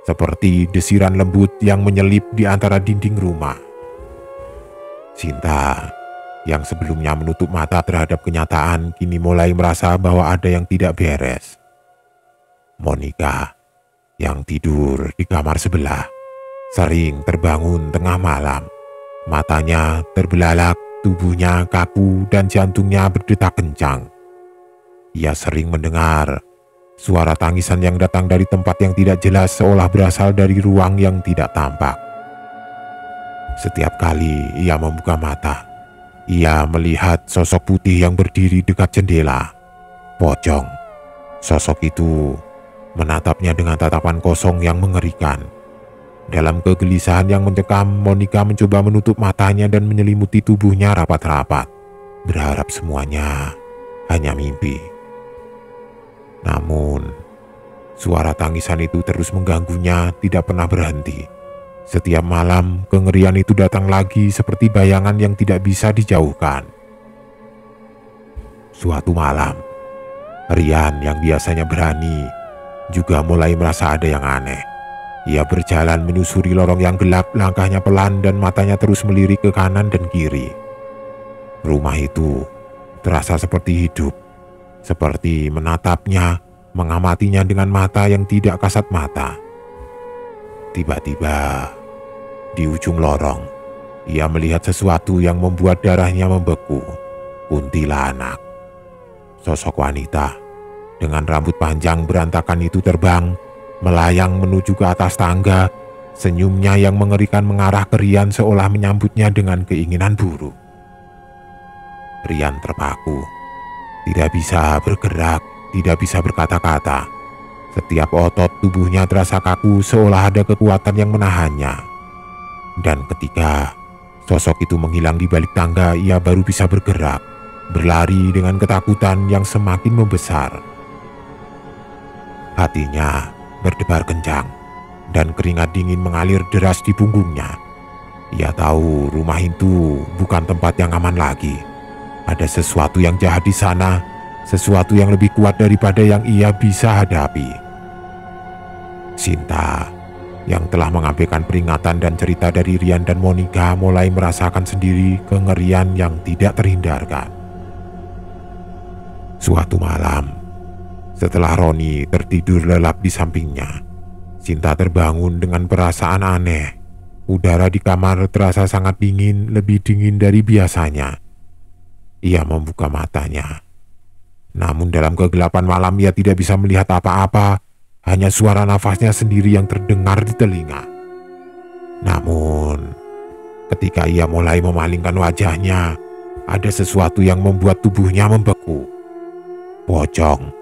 seperti desiran lembut yang menyelip di antara dinding rumah. Sinta, yang sebelumnya menutup mata terhadap kenyataan, kini mulai merasa bahwa ada yang tidak beres. Monica, yang tidur di kamar sebelah, sering terbangun tengah malam. Matanya terbelalak, tubuhnya kaku, dan jantungnya berdetak kencang. Ia sering mendengar suara tangisan yang datang dari tempat yang tidak jelas, seolah berasal dari ruang yang tidak tampak. Setiap kali ia membuka mata, ia melihat sosok putih yang berdiri dekat jendela. Pocong. Sosok itu menatapnya dengan tatapan kosong yang mengerikan. Dalam kegelisahan yang mencekam, Monica mencoba menutup matanya dan menyelimuti tubuhnya rapat-rapat, berharap semuanya hanya mimpi. Namun, suara tangisan itu terus mengganggunya, tidak pernah berhenti. Setiap malam, kengerian itu datang lagi seperti bayangan yang tidak bisa dijauhkan. Suatu malam, Rian yang biasanya berani juga mulai merasa ada yang aneh. Ia berjalan menyusuri lorong yang gelap, langkahnya pelan dan matanya terus melirik ke kanan dan kiri. Rumah itu terasa seperti hidup, seperti menatapnya, mengamatinya dengan mata yang tidak kasat mata. Tiba-tiba, di ujung lorong, ia melihat sesuatu yang membuat darahnya membeku. Kuntilanak. Sosok wanita dengan rambut panjang berantakan itu terbang, melayang menuju ke atas tangga. Senyumnya yang mengerikan mengarah ke Rian seolah menyambutnya dengan keinginan buruk. Rian terpaku, tidak bisa bergerak, tidak bisa berkata-kata. Setiap otot tubuhnya terasa kaku, seolah ada kekuatan yang menahannya. Dan ketika sosok itu menghilang di balik tangga, ia baru bisa bergerak, berlari dengan ketakutan yang semakin membesar. Hatinya berdebar kencang, dan keringat dingin mengalir deras di punggungnya. Ia tahu rumah itu bukan tempat yang aman lagi. Ada sesuatu yang jahat di sana, sesuatu yang lebih kuat daripada yang ia bisa hadapi. Sinta, yang telah mengabaikan peringatan dan cerita dari Rian dan Monica, mulai merasakan sendiri kengerian yang tidak terhindarkan. Suatu malam, setelah Roni tertidur lelap di sampingnya, Sinta terbangun dengan perasaan aneh. Udara di kamar terasa sangat dingin, lebih dingin dari biasanya. Ia membuka matanya. Namun dalam kegelapan malam ia tidak bisa melihat apa-apa, hanya suara nafasnya sendiri yang terdengar di telinga. Namun, ketika ia mulai memalingkan wajahnya, ada sesuatu yang membuat tubuhnya membeku. Pocong.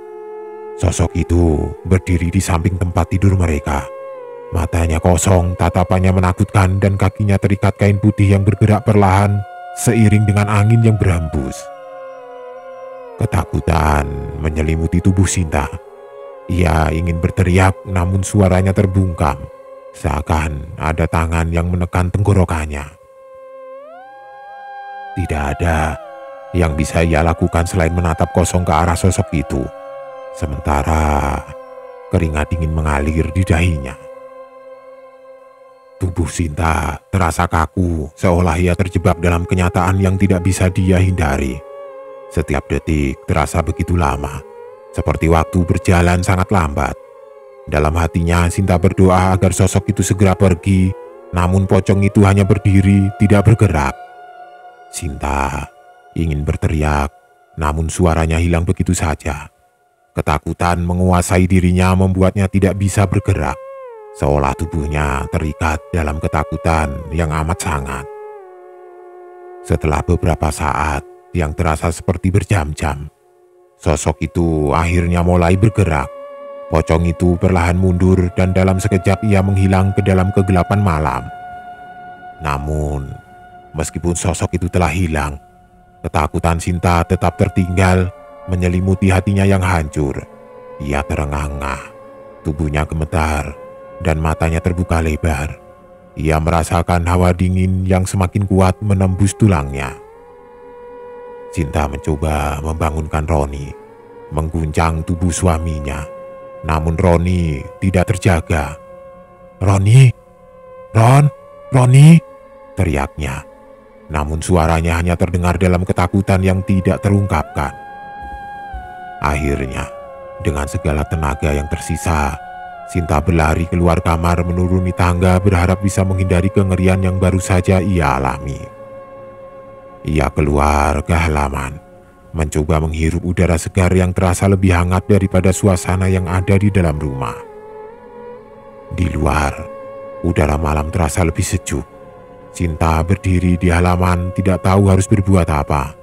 Sosok itu berdiri di samping tempat tidur mereka. Matanya kosong, tatapannya menakutkan, dan kakinya terikat kain putih yang bergerak perlahan seiring dengan angin yang berhembus. Ketakutan menyelimuti tubuh Sinta. Ia ingin berteriak, namun suaranya terbungkam, seakan ada tangan yang menekan tenggorokannya. Tidak ada yang bisa ia lakukan selain menatap kosong ke arah sosok itu, sementara keringat dingin mengalir di dahinya. Tubuh Sinta terasa kaku, seolah ia terjebak dalam kenyataan yang tidak bisa dia hindari. Setiap detik terasa begitu lama, seperti waktu berjalan sangat lambat. Dalam hatinya Sinta berdoa agar sosok itu segera pergi, namun pocong itu hanya berdiri, tidak bergerak. Sinta ingin berteriak, namun suaranya hilang begitu saja. Ketakutan menguasai dirinya membuatnya tidak bisa bergerak, seolah tubuhnya terikat dalam ketakutan yang amat sangat. Setelah beberapa saat yang terasa seperti berjam-jam, sosok itu akhirnya mulai bergerak. Pocong itu perlahan mundur dan dalam sekejap ia menghilang ke dalam kegelapan malam. Namun, meskipun sosok itu telah hilang, ketakutan Sinta tetap tertinggal, menyelimuti hatinya yang hancur. Ia terengah-engah, tubuhnya gemetar, dan matanya terbuka lebar. Ia merasakan hawa dingin yang semakin kuat menembus tulangnya. Sinta mencoba membangunkan Roni, mengguncang tubuh suaminya. Namun Roni tidak terjaga. "Roni, Roni!" teriaknya. Namun suaranya hanya terdengar dalam ketakutan yang tidak terungkapkan. Akhirnya, dengan segala tenaga yang tersisa, Sinta berlari keluar kamar menuruni tangga berharap bisa menghindari kengerian yang baru saja ia alami. Ia keluar ke halaman, mencoba menghirup udara segar yang terasa lebih hangat daripada suasana yang ada di dalam rumah. Di luar, udara malam terasa lebih sejuk. Sinta berdiri di halaman tidak tahu harus berbuat apa.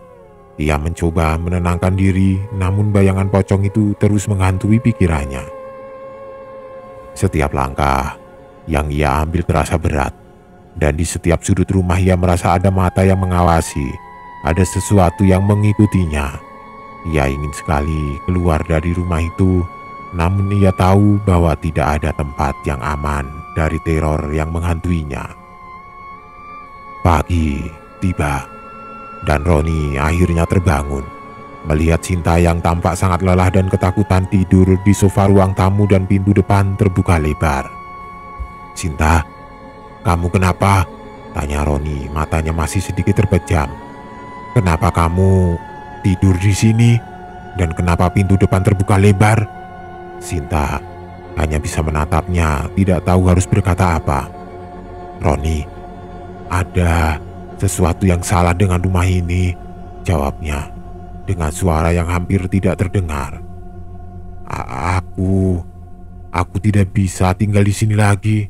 Ia mencoba menenangkan diri, namun bayangan pocong itu terus menghantui pikirannya. Setiap langkah yang ia ambil terasa berat, dan di setiap sudut rumah ia merasa ada mata yang mengawasi, ada sesuatu yang mengikutinya. Ia ingin sekali keluar dari rumah itu, namun ia tahu bahwa tidak ada tempat yang aman dari teror yang menghantuinya. Pagi tiba, dan Roni akhirnya terbangun, melihat Sinta yang tampak sangat lelah dan ketakutan tidur di sofa ruang tamu dan pintu depan terbuka lebar. "Sinta, kamu kenapa?" tanya Roni, matanya masih sedikit terpejam. "Kenapa kamu tidur di sini? Dan kenapa pintu depan terbuka lebar?" Sinta hanya bisa menatapnya, tidak tahu harus berkata apa. "Roni, ada sesuatu yang salah dengan rumah ini," jawabnya dengan suara yang hampir tidak terdengar. Aku tidak bisa tinggal di sini lagi."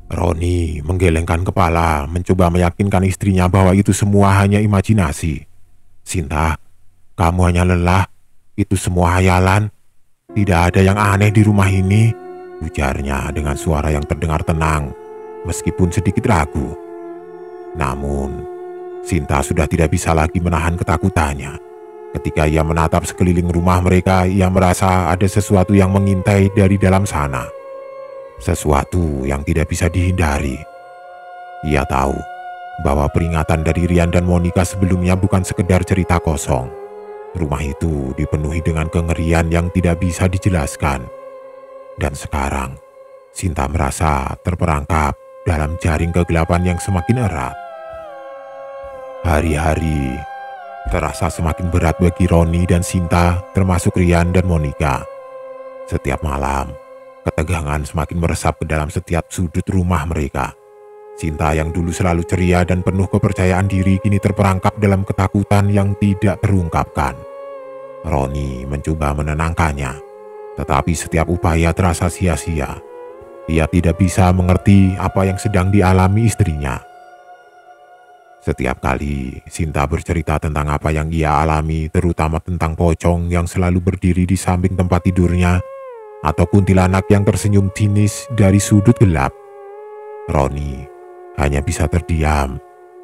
Roni menggelengkan kepala, mencoba meyakinkan istrinya bahwa itu semua hanya imajinasi. "Sinta, kamu hanya lelah, itu semua hayalan. Tidak ada yang aneh di rumah ini," ujarnya dengan suara yang terdengar tenang, meskipun sedikit ragu. Namun, Sinta sudah tidak bisa lagi menahan ketakutannya. Ketika ia menatap sekeliling rumah mereka, ia merasa ada sesuatu yang mengintai dari dalam sana. Sesuatu yang tidak bisa dihindari. Ia tahu bahwa peringatan dari Rian dan Monica sebelumnya bukan sekedar cerita kosong. Rumah itu dipenuhi dengan kengerian yang tidak bisa dijelaskan. Dan sekarang, Sinta merasa terperangkap dalam jaring kegelapan yang semakin erat. Hari-hari terasa semakin berat bagi Roni dan Sinta, termasuk Rian dan Monica. Setiap malam, ketegangan semakin meresap ke dalam setiap sudut rumah mereka. Sinta yang dulu selalu ceria dan penuh kepercayaan diri kini terperangkap dalam ketakutan yang tidak terungkapkan. Roni mencoba menenangkannya, tetapi setiap upaya terasa sia-sia. Ia tidak bisa mengerti apa yang sedang dialami istrinya. Setiap kali Sinta bercerita tentang apa yang ia alami, terutama tentang pocong yang selalu berdiri di samping tempat tidurnya, atau kuntilanak yang tersenyum sinis dari sudut gelap. Roni hanya bisa terdiam,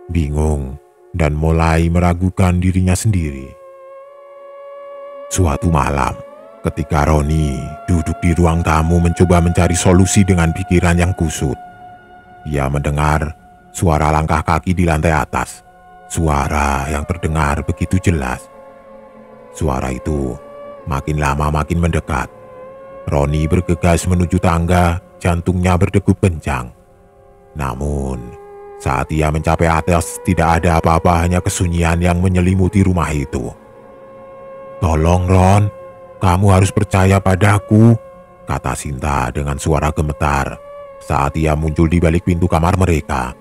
bingung, dan mulai meragukan dirinya sendiri. Suatu malam, ketika Roni duduk di ruang tamu mencoba mencari solusi dengan pikiran yang kusut, ia mendengar suara langkah kaki di lantai atas. Suara yang terdengar begitu jelas. Suara itu makin lama makin mendekat. Roni bergegas menuju tangga, jantungnya berdegup kencang. Namun, saat ia mencapai atas, tidak ada apa-apa, hanya kesunyian yang menyelimuti rumah itu. "Tolong, Ron, kamu harus percaya padaku," kata Sinta dengan suara gemetar saat ia muncul di balik pintu kamar mereka.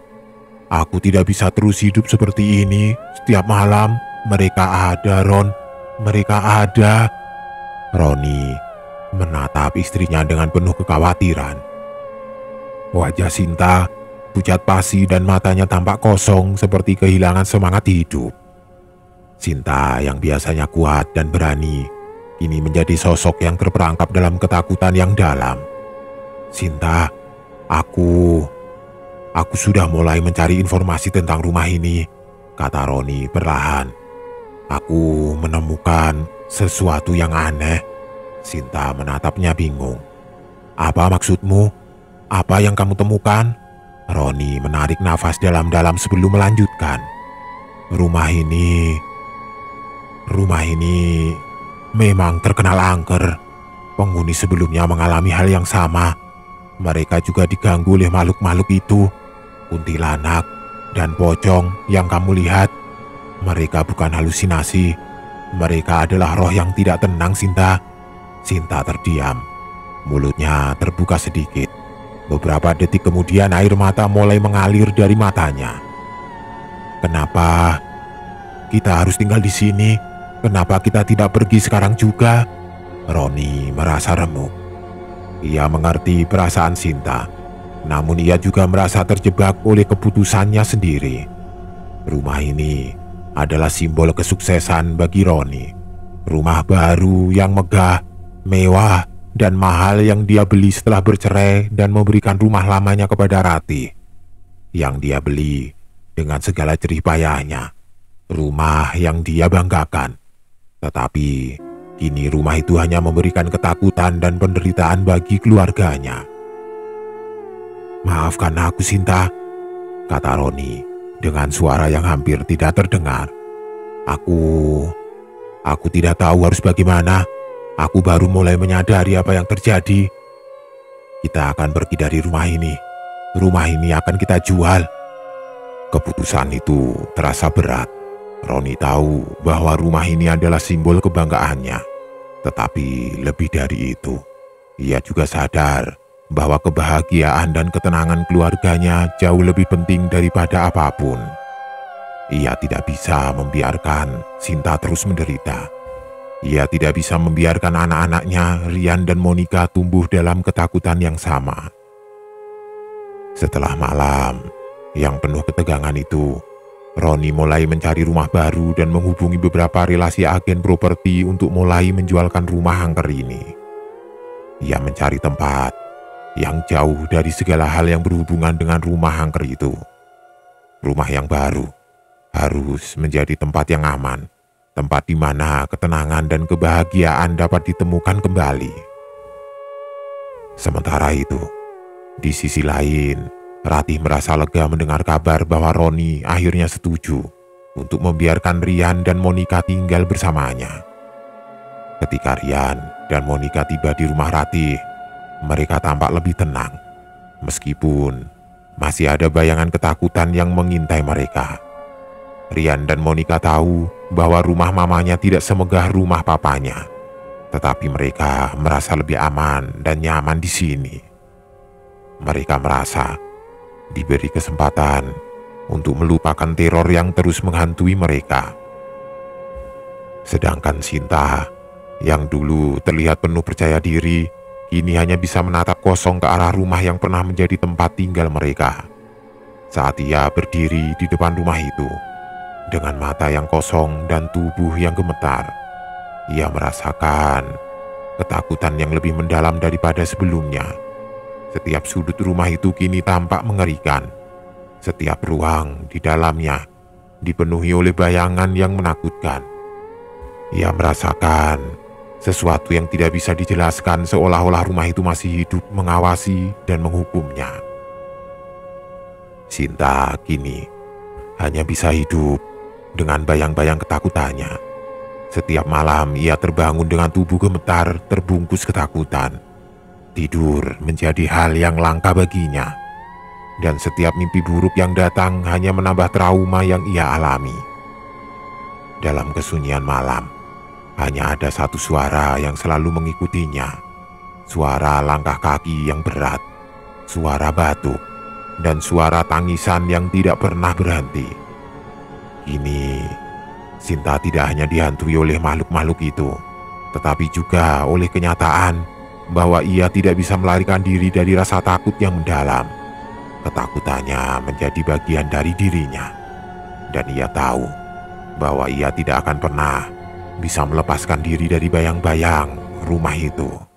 "Aku tidak bisa terus hidup seperti ini. Setiap malam, mereka ada, Ron. Mereka ada." Roni menatap istrinya dengan penuh kekhawatiran. Wajah Sinta pucat pasi dan matanya tampak kosong seperti kehilangan semangat hidup. Sinta yang biasanya kuat dan berani, kini menjadi sosok yang terperangkap dalam ketakutan yang dalam. "Sinta, aku sudah mulai mencari informasi tentang rumah ini," kata Roni perlahan. "Aku menemukan sesuatu yang aneh." Sinta menatapnya bingung. "Apa maksudmu? Apa yang kamu temukan?" Roni menarik nafas dalam-dalam sebelum melanjutkan. Rumah ini memang terkenal angker. Penghuni sebelumnya mengalami hal yang sama. Mereka juga diganggu oleh makhluk-makhluk itu. Kuntilanak dan pocong yang kamu lihat, mereka bukan halusinasi. Mereka adalah roh yang tidak tenang, Sinta. Sinta terdiam. Mulutnya terbuka sedikit. Beberapa detik kemudian air mata mulai mengalir dari matanya. "Kenapa kita harus tinggal di sini? Kenapa kita tidak pergi sekarang juga?" Roni merasa remuk. Ia mengerti perasaan Sinta, namun ia juga merasa terjebak oleh keputusannya sendiri. Rumah ini adalah simbol kesuksesan bagi Roni. Rumah baru yang megah, mewah, dan mahal yang dia beli setelah bercerai dan memberikan rumah lamanya kepada Ratih. Yang dia beli dengan segala jerih payahnya. Rumah yang dia banggakan. Tetapi kini rumah itu hanya memberikan ketakutan dan penderitaan bagi keluarganya. "Maafkan aku, Sinta," kata Roni dengan suara yang hampir tidak terdengar. Aku tidak tahu harus bagaimana. Aku baru mulai menyadari apa yang terjadi. Kita akan pergi dari rumah ini. Rumah ini akan kita jual." Keputusan itu terasa berat. Roni tahu bahwa rumah ini adalah simbol kebanggaannya. Tetapi lebih dari itu, ia juga sadar bahwa kebahagiaan dan ketenangan keluarganya jauh lebih penting daripada apapun. Ia tidak bisa membiarkan Sinta terus menderita. Ia tidak bisa membiarkan anak-anaknya, Rian dan Monica, tumbuh dalam ketakutan yang sama. Setelah malam yang penuh ketegangan itu, Roni mulai mencari rumah baru dan menghubungi beberapa relasi agen properti untuk mulai menjualkan rumah angker ini. Ia mencari tempat yang jauh dari segala hal yang berhubungan dengan rumah angker itu. Rumah yang baru harus menjadi tempat yang aman, tempat di mana ketenangan dan kebahagiaan dapat ditemukan kembali. Sementara itu, di sisi lain, Ratih merasa lega mendengar kabar bahwa Roni akhirnya setuju untuk membiarkan Rian dan Monica tinggal bersamanya. Ketika Rian dan Monica tiba di rumah Ratih, mereka tampak lebih tenang, meskipun masih ada bayangan ketakutan yang mengintai mereka. Rian dan Monica tahu bahwa rumah mamanya tidak semegah rumah papanya, tetapi mereka merasa lebih aman dan nyaman di sini. Mereka merasa diberi kesempatan untuk melupakan teror yang terus menghantui mereka. Sedangkan Sinta, yang dulu terlihat penuh percaya diri, kini hanya bisa menatap kosong ke arah rumah yang pernah menjadi tempat tinggal mereka. Saat ia berdiri di depan rumah itu, dengan mata yang kosong dan tubuh yang gemetar, ia merasakan ketakutan yang lebih mendalam daripada sebelumnya. Setiap sudut rumah itu kini tampak mengerikan. Setiap ruang di dalamnya dipenuhi oleh bayangan yang menakutkan. Ia merasakan sesuatu yang tidak bisa dijelaskan, seolah-olah rumah itu masih hidup, mengawasi dan menghukumnya. Sinta kini hanya bisa hidup dengan bayang-bayang ketakutannya. Setiap malam ia terbangun dengan tubuh gemetar, terbungkus ketakutan. Tidur menjadi hal yang langka baginya, dan setiap mimpi buruk yang datang hanya menambah trauma yang ia alami. Dalam kesunyian malam, hanya ada satu suara yang selalu mengikutinya. Suara langkah kaki yang berat, suara batuk, dan suara tangisan yang tidak pernah berhenti. Kini, Sinta tidak hanya dihantui oleh makhluk-makhluk itu, tetapi juga oleh kenyataan bahwa ia tidak bisa melarikan diri dari rasa takut yang mendalam. Ketakutannya menjadi bagian dari dirinya, dan ia tahu bahwa ia tidak akan pernah bisa melepaskan diri dari bayang-bayang rumah itu.